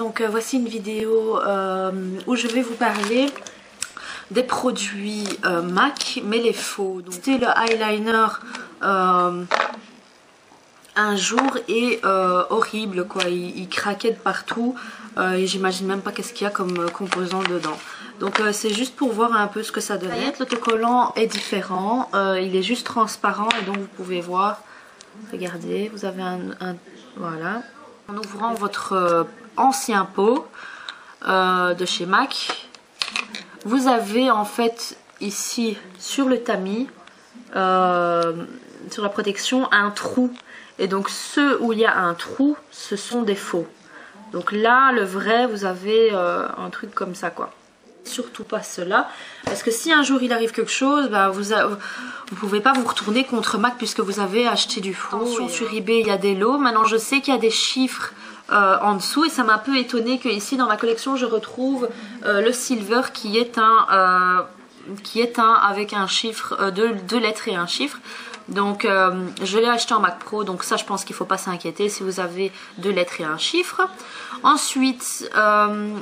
donc voici une vidéo où je vais vous parler des produits MAC, mais les faux. Donc c'était le eyeliner un jour et horrible quoi, il craquait de partout et j'imagine même pas qu'est-ce qu'il y a comme composant dedans. Donc c'est juste pour voir un peu ce que ça donnait. L'autocollant est différent, il est juste transparent et donc vous pouvez voir, regardez, vous avez un voilà. En ouvrant votre ancien pot de chez MAC, vous avez en fait ici sur le tamis, sur la protection, un trou. Et donc ceux où il y a un trou, ce sont des faux. Donc là, le vrai, vous avez un truc comme ça quoi. Surtout pas cela, parce que si un jour il arrive quelque chose, bah, vous pouvez pas vous retourner contre MAC puisque vous avez acheté du faux. Attention, sur eBay il y a des lots. Maintenant je sais qu'il y a des chiffres en dessous et ça m'a un peu étonné que ici dans ma collection je retrouve le silver qui est un avec un chiffre, deux lettres et un chiffre. Donc je l'ai acheté en Mac Pro, donc ça je pense qu'il ne faut pas s'inquiéter si vous avez 2 lettres et un chiffre. Ensuite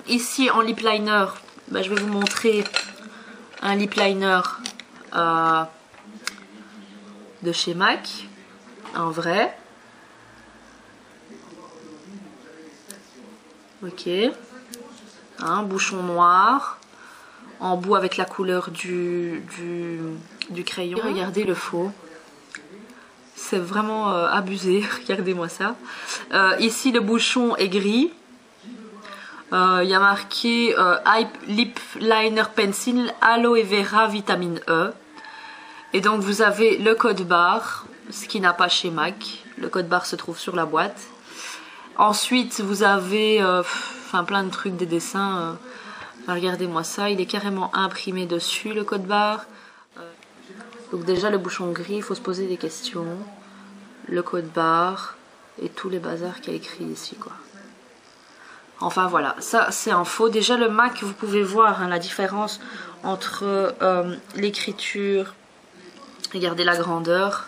ici en lip liner, bah, je vais vous montrer un lip liner de chez MAC, un vrai. Ok, un bouchon noir en bout avec la couleur du crayon. Regardez le faux. C'est vraiment abusé, regardez-moi ça. Ici le bouchon est gris. Il y a marqué Lip Liner Pencil Aloe Vera Vitamine E. Et donc vous avez le code barre, ce qui n'a pas chez MAC. Le code barre se trouve sur la boîte. Ensuite vous avez plein de trucs, des dessins. Regardez-moi ça, il est carrément imprimé dessus le code barre. Donc déjà le bouchon gris, il faut se poser des questions. Le code barre et tous les bazars qu'il y a écrit ici quoi. Enfin voilà, ça c'est un faux. Déjà le MAC, vous pouvez voir hein, la différence entre l'écriture. Regardez la grandeur.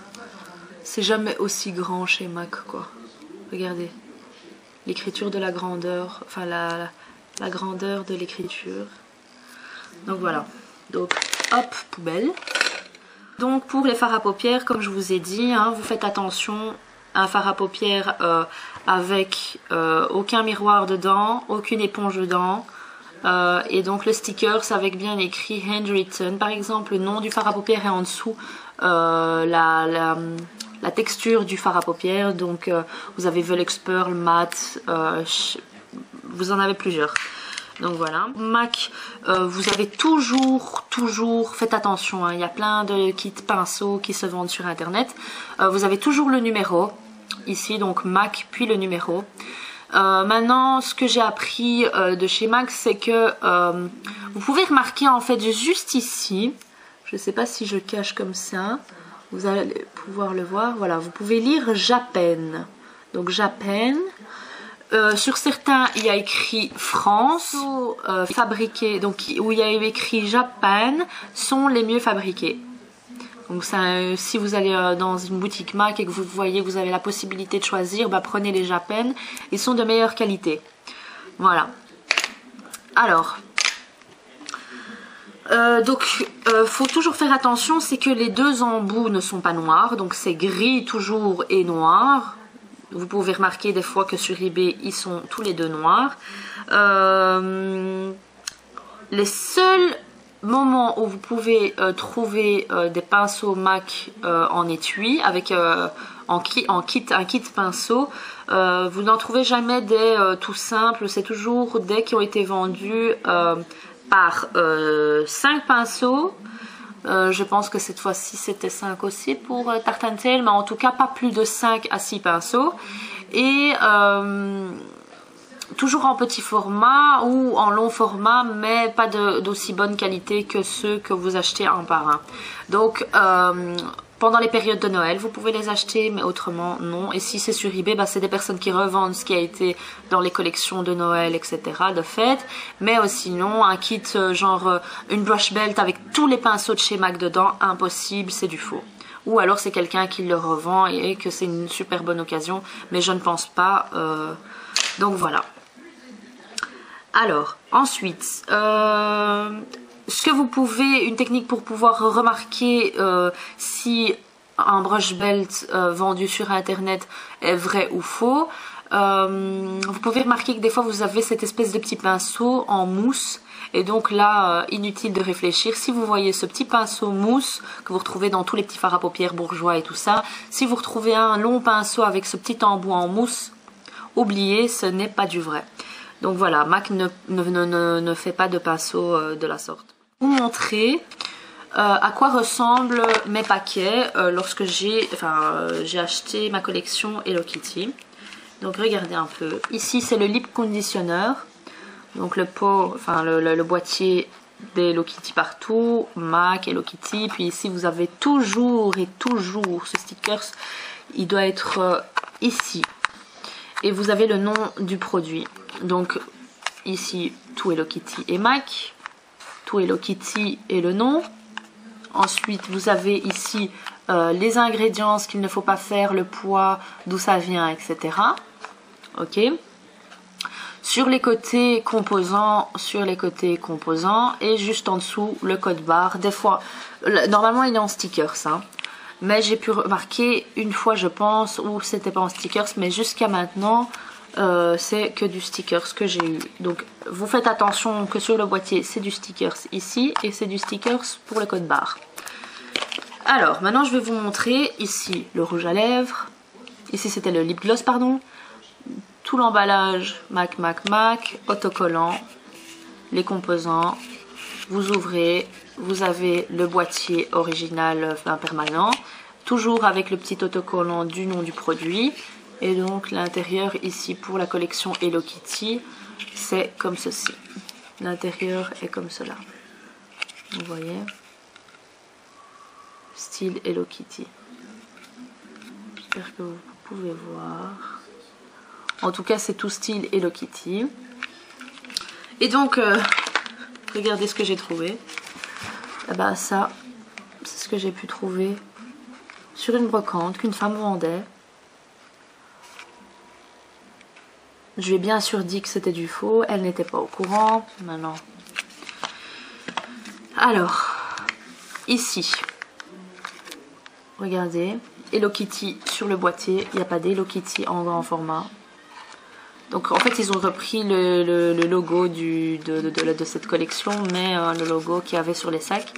C'est jamais aussi grand chez MAC quoi. Regardez. L'écriture de la grandeur, enfin la grandeur de l'écriture. Donc voilà. Donc hop, poubelle. Donc pour les fards à paupières, comme je vous ai dit, hein, vous faites attention, un fard à paupières avec aucun miroir dedans, aucune éponge dedans. Et donc le sticker, c'est avec bien écrit handwritten. Par exemple, le nom du fard à paupières est en dessous la texture du fard à paupières. Donc vous avez Velux Pearl, Matte, vous en avez plusieurs. Donc voilà, MAC, vous avez toujours, faites attention, hein, il y a plein de kits pinceaux qui se vendent sur internet. Vous avez toujours le numéro, ici, donc MAC, puis le numéro. Maintenant, ce que j'ai appris de chez MAC, c'est que vous pouvez remarquer en fait juste ici, je ne sais pas si je cache comme ça, vous allez pouvoir le voir, voilà, vous pouvez lire Japan. Donc Japan. Sur certains il y a écrit France, fabriqués, donc où il y a écrit Japan sont les mieux fabriqués. Donc ça, si vous allez dans une boutique MAC et que vous voyez que vous avez la possibilité de choisir, bah, prenez les Japan, ils sont de meilleure qualité. Voilà. Alors faut toujours faire attention, c'est que les deux embouts ne sont pas noirs, donc c'est gris toujours et noir. Vous pouvez remarquer des fois que sur eBay, ils sont tous les deux noirs. Les seuls moments où vous pouvez trouver des pinceaux MAC en étui, avec un kit pinceau, vous n'en trouvez jamais des tout simples. C'est toujours des qui ont été vendus par 5 pinceaux. Je pense que cette fois-ci c'était 5 aussi pour Tartane, mais en tout cas pas plus de 5 à 6 pinceaux. Et toujours en petit format ou en long format, mais pas d'aussi bonne qualité que ceux que vous achetez un par un. Donc pendant les périodes de Noël, vous pouvez les acheter, mais autrement non. Et si c'est sur eBay, bah, c'est des personnes qui revendent ce qui a été dans les collections de Noël, etc. de fête. Mais sinon, un kit genre une brush belt avec tous les pinceaux de chez MAC dedans, impossible, c'est du faux. Ou alors c'est quelqu'un qui le revend et que c'est une super bonne occasion, mais je ne pense pas. Donc voilà. Alors, ensuite, ce que vous pouvez, une technique pour pouvoir remarquer si un brush belt vendu sur internet est vrai ou faux, vous pouvez remarquer que des fois vous avez cette espèce de petit pinceau en mousse. Et donc là, inutile de réfléchir. Si vous voyez ce petit pinceau mousse que vous retrouvez dans tous les petits fards à paupières bourgeois et tout ça, si vous retrouvez un long pinceau avec ce petit embout en mousse, oubliez, ce n'est pas du vrai. Donc voilà, MAC ne fait pas de pinceau de la sorte. Vous montrer à quoi ressemblent mes paquets lorsque j'ai acheté ma collection Hello Kitty. Donc regardez un peu. Ici c'est le lip conditioner. Donc le pot, enfin le boîtier des Hello Kitty partout, MAC, Hello Kitty. Puis ici vous avez toujours ce stickers, il doit être ici. Et vous avez le nom du produit. Donc ici tout Hello Kitty et MAC, tout Hello Kitty et le nom. Ensuite vous avez ici les ingrédients, ce qu'il ne faut pas faire, le poids, d'où ça vient, etc. Ok. Sur les côtés composants, et juste en dessous le code barre. Des fois, normalement il est en stickers, hein, mais j'ai pu remarquer une fois, je pense, où c'était pas en stickers, mais jusqu'à maintenant c'est que du stickers que j'ai eu. Donc vous faites attention que sur le boîtier c'est du stickers ici et c'est du stickers pour le code barre. Alors maintenant je vais vous montrer ici le rouge à lèvres, ici c'était le lip gloss, pardon. Tout l'emballage MAC, autocollant, les composants, vous ouvrez, vous avez le boîtier original permanent, toujours avec le petit autocollant du nom du produit. Et donc l'intérieur ici pour la collection Hello Kitty, c'est comme ceci. L'intérieur est comme cela. Vous voyez, style Hello Kitty. J'espère que vous pouvez voir. En tout cas, c'est tout style Hello Kitty. Et donc, regardez ce que j'ai trouvé. Et ben, ça, c'est ce que j'ai pu trouver sur une brocante qu'une femme vendait. Je lui ai bien sûr dit que c'était du faux. Elle n'était pas au courant. Maintenant. Alors, ici, regardez. Hello Kitty sur le boîtier. Il n'y a pas d'Hello Kitty en grand format. Donc en fait ils ont repris le logo de cette collection, mais le logo qu'il y avait sur les sacs.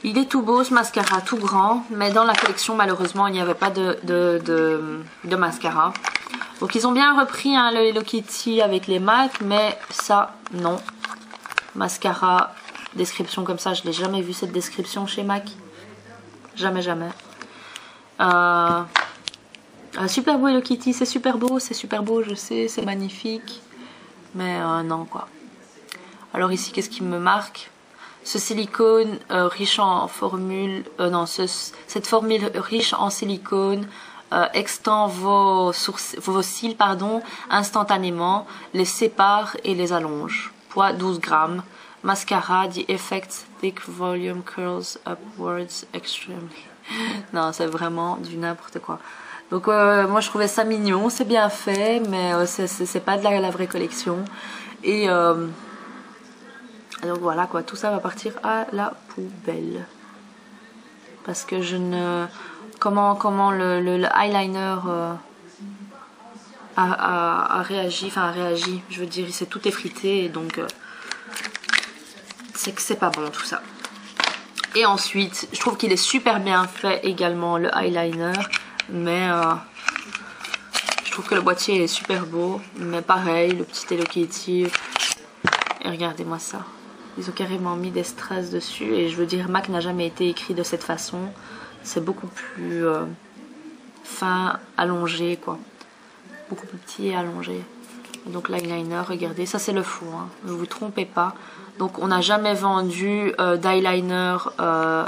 Il est tout beau ce mascara, tout grand, mais dans la collection malheureusement il n'y avait pas de mascara. Donc ils ont bien repris hein, le Hello Kitty avec les MAC, mais ça non. Mascara, description comme ça, je n'ai jamais vu cette description chez MAC. Jamais. Super beau Hello Kitty, c'est super beau, je sais, c'est magnifique. Mais non quoi. Alors ici, qu'est-ce qui me marque? Ce silicone riche en formule, cette formule riche en silicone extend vos cils instantanément, les sépare et les allonge. Poids 12 grammes. Mascara, the effect, thick volume curls upwards extremely. Non, c'est vraiment du n'importe quoi. Donc moi je trouvais ça mignon, c'est bien fait, mais c'est pas de la vraie collection. Et donc voilà quoi, tout ça va partir à la poubelle. Parce que je ne... Comment le eyeliner a réagi, je veux dire il s'est tout effrité, et donc c'est que c'est pas bon tout ça. Et ensuite, je trouve qu'il est super bien fait également le eyeliner. Mais je trouve que le boîtier est super beau. Mais pareil, le petit Hello Kitty. Et regardez-moi ça. Ils ont carrément mis des strass dessus. Et je veux dire, MAC n'a jamais été écrit de cette façon. C'est beaucoup plus fin, allongé quoi. Beaucoup plus petit et allongé. Donc l'eyeliner, regardez, ça c'est le faux, hein. Ne vous trompez pas. Donc on n'a jamais vendu d'eyeliner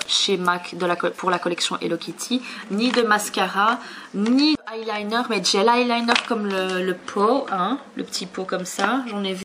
chez MAC pour la collection Hello Kitty, ni de mascara, ni eyeliner, mais gel eyeliner comme le pot, hein, le petit pot comme ça, j'en ai vu.